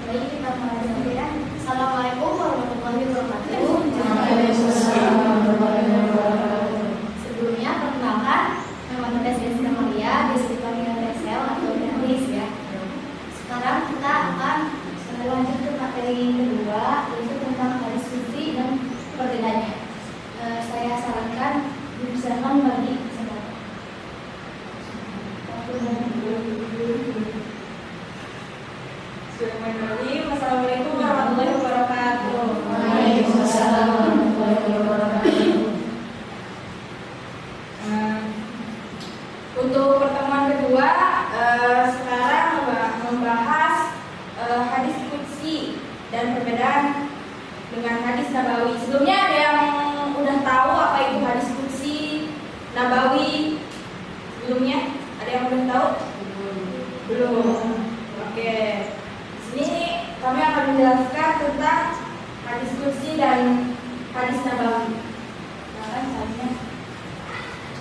Baik, kita mulai saja ya. Assalamualaikum warahmatullahi wabarakatuh. Waalaikumsalam warahmatullahi wabarakatuh. Sebelumnya perkenalkan, nama saya Jessica Maria, biasa dipanggil Resel atau Dennis ya. Sekarang kita akan lanjut ke materi kedua, yaitu tentang hadis qudsi dan perbedaannya. Saya sarankan dipersilakan bagi kesempatan. Assalamualaikum warahmatullahi wabarakatuh. Waalaikumsalam warahmatullahi wabarakatuh. Untuk pertemuan kedua, sekarang membahas hadis qudsi dan perbedaan dengan hadis nabawi. Sebelumnya ada yang udah tahu apa itu hadis qudsi, nabawi? Sebelumnya ada yang udah tahu? Belum. Oke. Di sini kami akan menjelaskan tentang hadis qudsi dan hadis nabawi.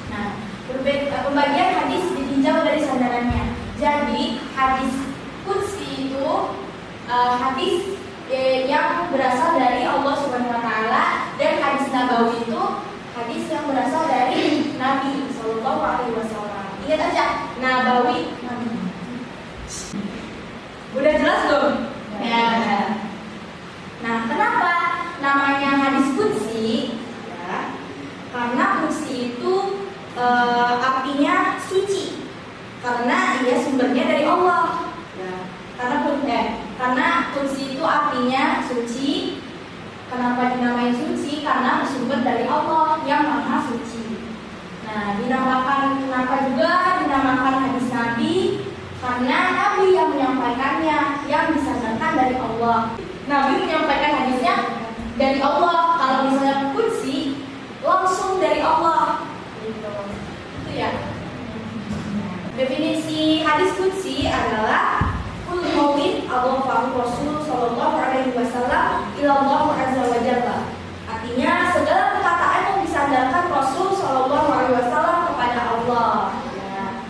Nah, pembagian hadis ditinjau dari sandarannya. Jadi hadis qudsi itu hadis yang berasal dari Allah Subhanahu Wa Taala, dan hadis nabawi itu hadis yang berasal dari Nabi Sallallahu Alaihi Wasallam. Ingat aja, nabawi. Udah jelas belum? Ya. Nah, kenapa namanya hadis qudsi? Ya, karena qudsi itu artinya suci, karena ia sumbernya dari Allah. Ya, karena qudsi itu artinya suci. Kenapa dinamai suci? Karena bersumber dari Allah yang maha suci. Nah, kenapa juga dinamakan hadis Nabi? Karena Nabi yang menyampaikannya, yang disandarkan dari Allah. Nabi menyampaikan hadisnya dari Allah. Kalau misalnya qudsi, langsung dari Allah. Gitu. Itu ya. Definisi hadis qudsi adalah kullu qaulin adhafahu Rasul sallallahu alaihi wasallam ila Allah azza wa jalla. Artinya segala perkataan yang disandarkan Rasul sallallahu alaihi wasallam kepada Allah. Ya.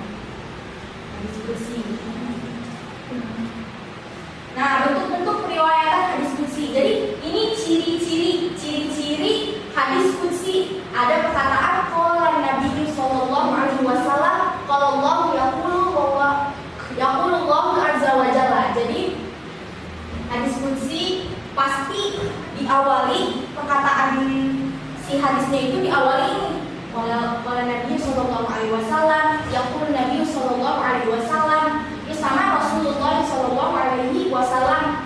Hadis qudsi. Nah, bentuk-bentuk periwayatan hadis qudsi. Jadi ini ciri-ciri hadis qudsi. Ada perkataan qala Nabi sallallahu alaihi wasallam, qala Allah yaqulu wa yaqulu Allah azza wa jalla. Jadi hadis qudsi pasti diawali, perkataan si hadisnya itu diawali ini. Qala Nabi sallallahu alaihi wasallam, yaqulu Nabi sallallahu alaihi wasallam, sama Rasulullah sallallahu alaihi wasallam.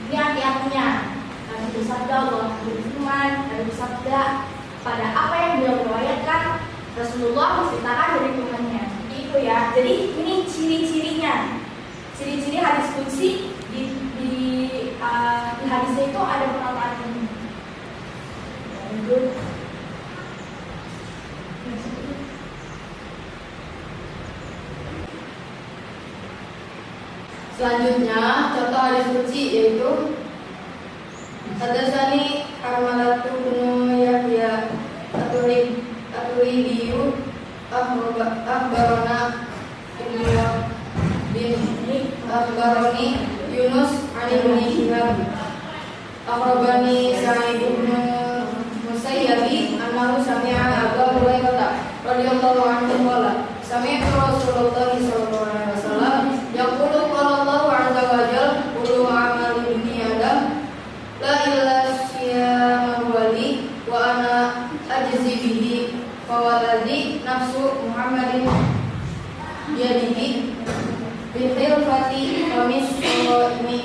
Ini arti-artinya. Nabi bersabda, Allah berfirman, Nabi bersabda pada apa yang beliau riwayatkan, Rasulullah menceritakan dari Tuhannya. Itu ya. Jadi ini ciri-cirinya. Ciri-ciri hadis qudsi di hadisnya itu ada perkataan ini. Selanjutnya, contoh hadis qudsi yaitu Hadatsani Harmalatu bin Yahya At-Turibiyu akhbarana bin akhbarani Yunus an Ibn Shihab akhbarani Sa'id bin Musayyib annahu sami'a Abu Hurairah radhiyallahu anhu qala sami'tu Rasulullah sallallahu alaihi wasallam yaqulu qala Allah azza wa jalla kullu amali ibni adam la ilaha illa wali wa ana ajzi bihi fa waladhi nafsu Muhammadin yadihi bihil fati qamis ini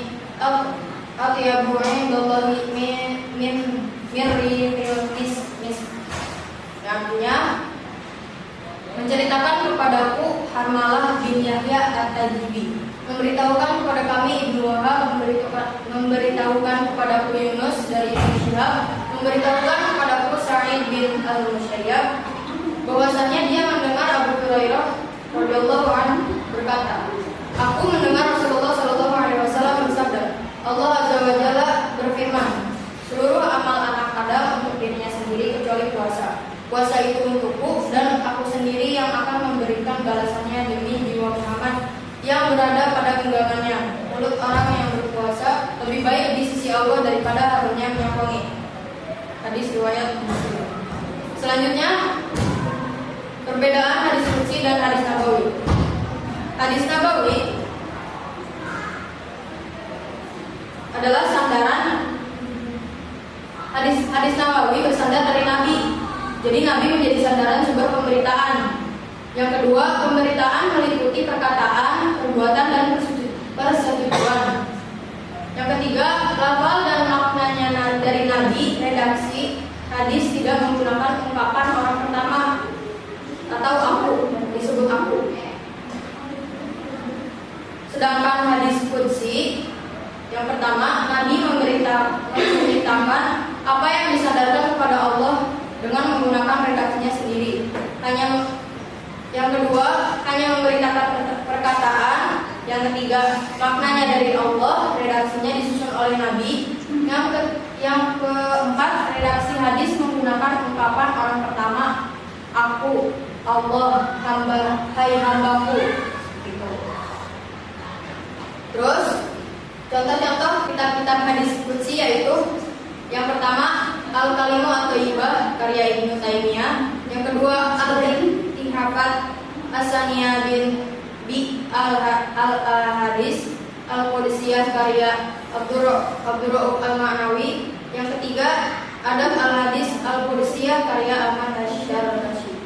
atyabu indallahi min mirril mis. Artinya menceritakan kepadaku Harmalah bin Yahya At-Tajibi, memberitahukan kepada kami Ibnu Wahab, memberitahukan kepadaku Yunus dari Ibn Shihab, memberitahukan kepadaku Sa'id bin Al-Musayyab bahwasanya dia mendengar Abu Hurairah radhiyallahu anhu berkata, aku mendengar Rasulullah sallallahu alaihi wasallam bersabda, Allah azza wa jalla berfirman, seluruh amal anak Adam untuk dirinya sendiri kecuali puasa. Puasa itu untukku dan aku sendiri yang akan memberikan balasannya demi jiwa Muhammad yang berada pada genggamannya. mulut orang yang berpuasa lebih baik di sisi Allah daripada harumnya minyak wangi. Hadis riwayat Muslim. Selanjutnya, perbedaan hadis qudsi dan hadis nabawi. Hadis nabawi adalah sandaran. Hadis nabawi bersandar dari Nabi. Jadi Nabi menjadi sandaran sumber pemberitaan. Yang kedua, pemberitaan meliputi perkataan, perbuatan, dan persetujuan. Yang ketiga, lafal dan maknanya dari Nabi. Redaksi hadis tidak menggunakan ungkapan orang pertama atau aku, disebut aku. Sedangkan hadis qudsi, yang pertama, Nabi memberitakan apa yang disadarkan kepada Allah dengan menggunakan redaksinya sendiri. Yang kedua, hanya memberitakan perkataan. Yang ketiga, maknanya dari Allah, redaksinya disusun oleh Nabi. Yang keempat, redaksi hadis menggunakan ungkapan orang pertama, aku, Allah, hai hambaku. Gitu. Terus, contoh-contoh kitab-kitab hadis qudsi yaitu yang pertama, Al-Kalimu At-Thayyibah karya Ibnu Taimiyah. Yang kedua, Al-Ittihafat As-Saniyah bi Al-Hadis Al-Qudusiyah karya Abdurrauf Al-Ma'nawi. Yang ketiga, Adab Al-Hadis Al-Qudusiyah karya Ahmad Asy-Syarqi.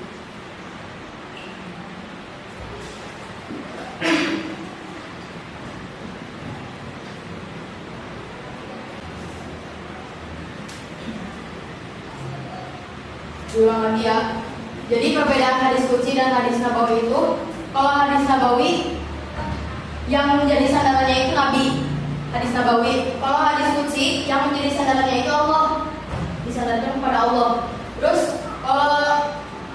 Ulang lagi ya. Jadi perbedaan hadis qudsi dan hadis nabawi itu, kalau hadis nabawi yang menjadi sandarannya itu Nabi, hadis nabawi. Kalau hadis qudsi yang menjadi sandarannya itu Allah, disandarkan kepada Allah. Terus kalau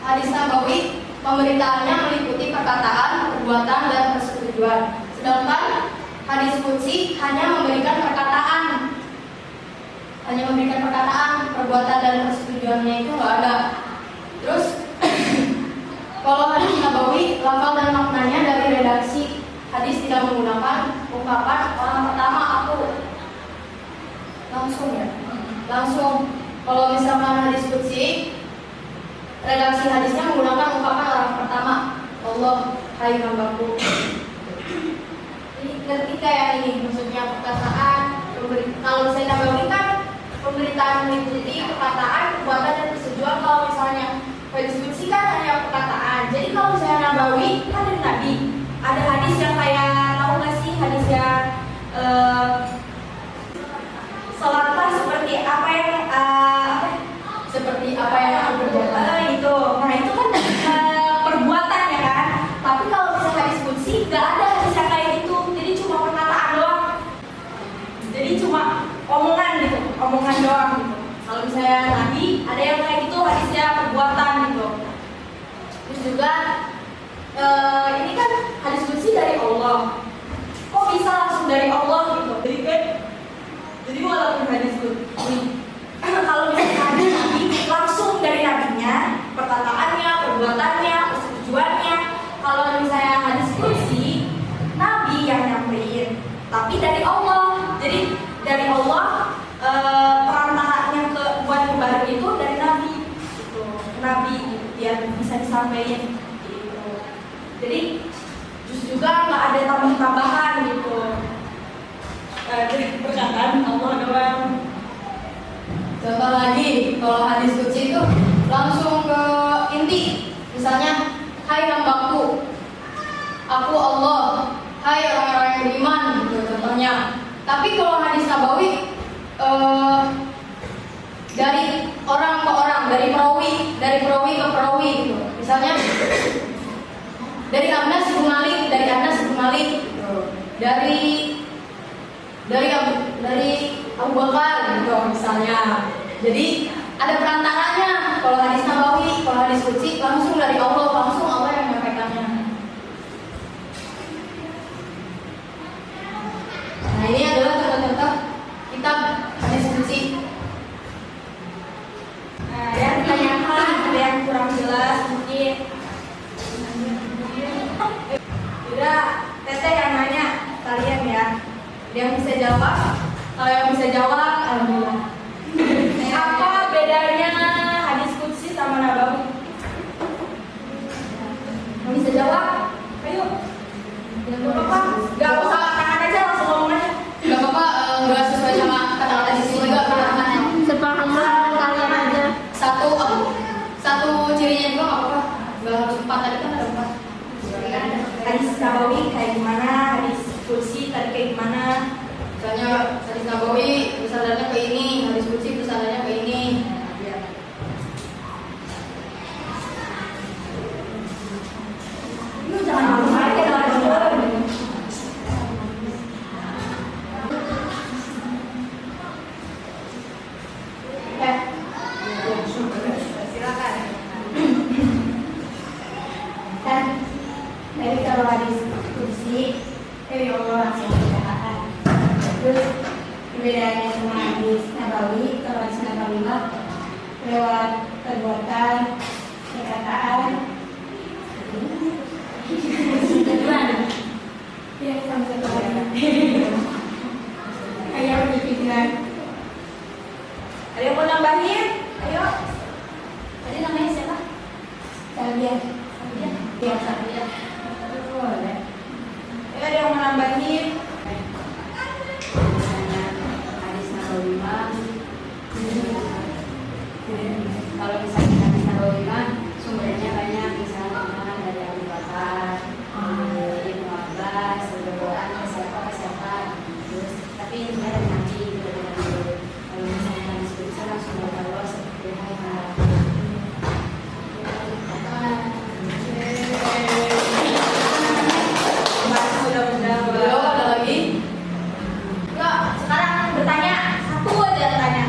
hadis nabawi, pemberitaannya meliputi perkataan, perbuatan, dan persetujuan. Sedangkan hadis qudsi hanya memberikan perkataan, perbuatan dan persetujuannya itu nggak ada. Terus kalau hadis nabawi, lafal dan maknanya dari redaksi hadis tidak menggunakan ungkapan orang pertama aku, langsung ya, langsung. Kalau misalkan hadis qudsi, redaksi hadisnya menggunakan ungkapan orang pertama, Allah, hai hambaku. Ini ngerti kayak ini maksudnya perkataan. Kalau saya nabawi kan pemberitaan meliputi perkataan, perbuatan, dan persetujuan. Kalau misalnya hadis qudsi kan hanya perkataan. Jadi kalau saya nabawi kan dari Nabi. Ada hadis yang kayak, tahu nggak sih hadis yang sholatlah seperti apa yang aku kerjakan itu. Nah itu kan perbuatan ya kan. Tapi kalau misalnya hadis qudsi nggak ada hadis yang kayak gitu. Jadi cuma perkataan doang. Jadi cuma omongan gitu, omongan doang gitu. Kalau misalnya Nabi ada yang kayak gitu hadisnya perbuatan gitu. Terus juga ini kan hadis qudsi dari Allah. Kok bisa langsung dari Allah gitu? Jadi walaupun hadis qudsi kalau misalnya hadis Nabi langsung dari nabinya, perkataannya, perbuatannya, persetujuannya. Kalau misalnya hadis qudsi Nabi yang nyampein, tapi dari Allah. Jadi dari Allah, perantaranya ke buat nyebarin itu dari Nabi gitu. Nabi gitu, biar bisa disampaikan gitu. Jadi juga nggak ada tambahan gitu. Jadi perkataan Allah doang. Contoh lagi, kalau hadis qudsi itu langsung ke inti. Misalnya, hai hambaku, aku Allah, hai orang-orang yang beriman gitu contohnya. Tapi kalau hadis nabawi dari orang ke orang, dari perawi ke perawi gitu. Misalnya dari Anas bin Malik, gitu. dari Abu Bakar gitu misalnya. Jadi ada perantaranya. Kalau hadis nabawi, kalau hadis qudsi langsung dari Allah, langsung Allah yang menyampaikannya. Nah ini adalah contoh-contoh kitab hadis qudsi. Nah, ada yang ditanyakan, ada yang kurang jelas mungkin. Udah, Teteh yang nanya kalian ya. Ada yang bisa jawab? Kalau yang bisa jawab, alhamdulillah. Apa bedanya hadis qudsi sama nabawi? Yang bisa jawab? Ayo. Gak apa-apa. Gak usah tangan aja, langsung ngomong aja. Gak apa-apa, nggak sesuai sama kata-kata di sini juga. Sepahaman kalian aja. Satu cirinya juga nggak apa-apa. Nggak harus 4, tadi kan ada 4. Hadis nabawi kayak gimana? Hadis qudsi tadi kayak gimana? Misalnya hadis Nabawi besarannya ke ini, hadis qudsi besarannya ke ini. Lu jangan malu-malu ya, jangan malu-malu. Silakan. Kan dari kalau hadis qudsi Allah langsung dikatakan. Terus perbedaannya sama hadis nabawi, kalau hadis nabawi mah lewat perbuatan, perkataan, ya sama perbuatan. Kayak pikiran. Ada yang mau nambahin? Ayo. Tadi namanya siapa? Sabian. Ya, Sabian. Boleh. Ayo, ada yang mau nambahin? Hadis Nabawi mah, kalau misalnya hadis Nabawi mah sumbernya banyak, misalnya dari Abu Bakar, dari Ibnu Abbas, berdoaan ke siapa, terus tapi intinya dari Nabi gitu, dari Nabi. Kalau misalnya hadis itu langsung dari Allah seperti yang Sudah menjawab. Belum ada lagi? Yuk, sekarang bertanya. Satu aja tanya.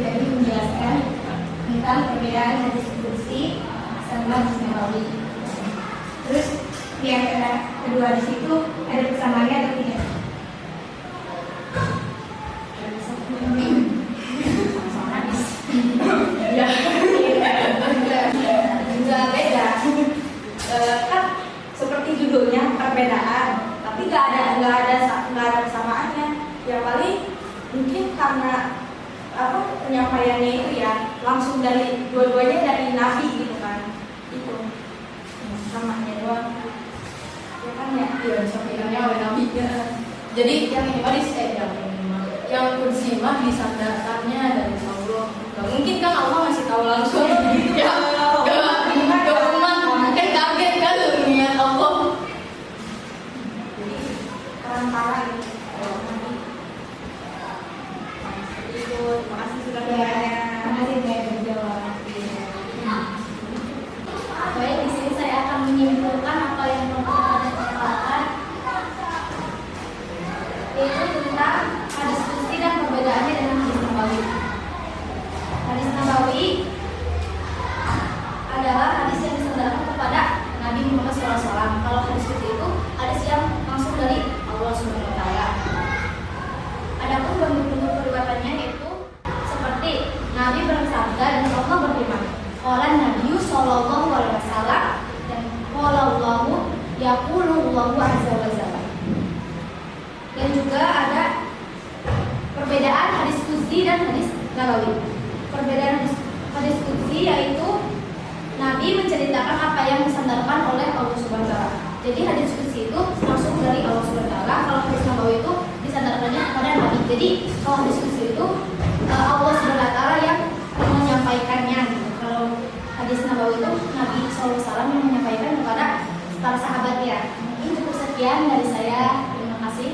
Tadi menjelaskan tentang perbedaan hadis qudsi sama hadis nabawi. Terus di antara kedua hadis itu ada persamaannya atau tidak? Ya. Enggak beda. Kan seperti judulnya perbedaan, tapi nggak ada persamaannya. Ya paling mungkin karena apa penyampaiannya itu ya langsung dari dua-duanya dari Nabi gitu kan, itu samanya doang. Ya kan ya. Iya, disampaikannya oleh Nabi. Jadi yang ini hadis yang qudsi mah disandarkannya dari Allah. Gak mungkin kan Allah ngasih tahu langsung. Ya, gak umat kan kaget kan mengingat Allah. Jadi perantara gitu. Itu, terima kasih sudah bertanya. Makasih saya berjawab. Baik, di sini saya akan menyimpulkan apa yang telah kita katakan, yaitu tentang hadis qudsi dan perbedaannya dengan hadis nabawi. Hadis nabawi adalah hadis yang disandarkan kepada Nabi Muhammad SAW. Kalau hadis qudsi itu hadis yang langsung dari Allah Subhanahu Wa Taala. Adapun bentuk-bentuk periwayatannya yaitu seperti Nabi bersabda dan Allah berfirman, qala Nabi sallallahu alaihi wasallam dan qala Allahu yaqulu Allahu azza wa jalla. Dan juga ada perbedaan hadis qudsi dan hadis nabawi. Perbedaan hadis qudsi yaitu Nabi menceritakan apa yang disandarkan oleh Allah Subhanahu wa taala. Jadi hadis qudsi itu langsung dari Allah Subhanahu wa taala, kalau hadis nabawi itu disandarkannya kepada Nabi. Jadi kalau hadis qudsi itu Allah Subhanahu wa taala yang menyampaikannya gitu. Kalau hadis nabawi itu Nabi SAW yang menyampaikan kepada para sahabat ya. Mungkin cukup sekian dari saya. Terima kasih.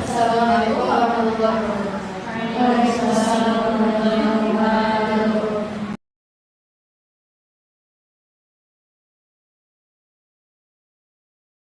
Assalamualaikum warahmatullahi wabarakatuh. Waalaikumsalam.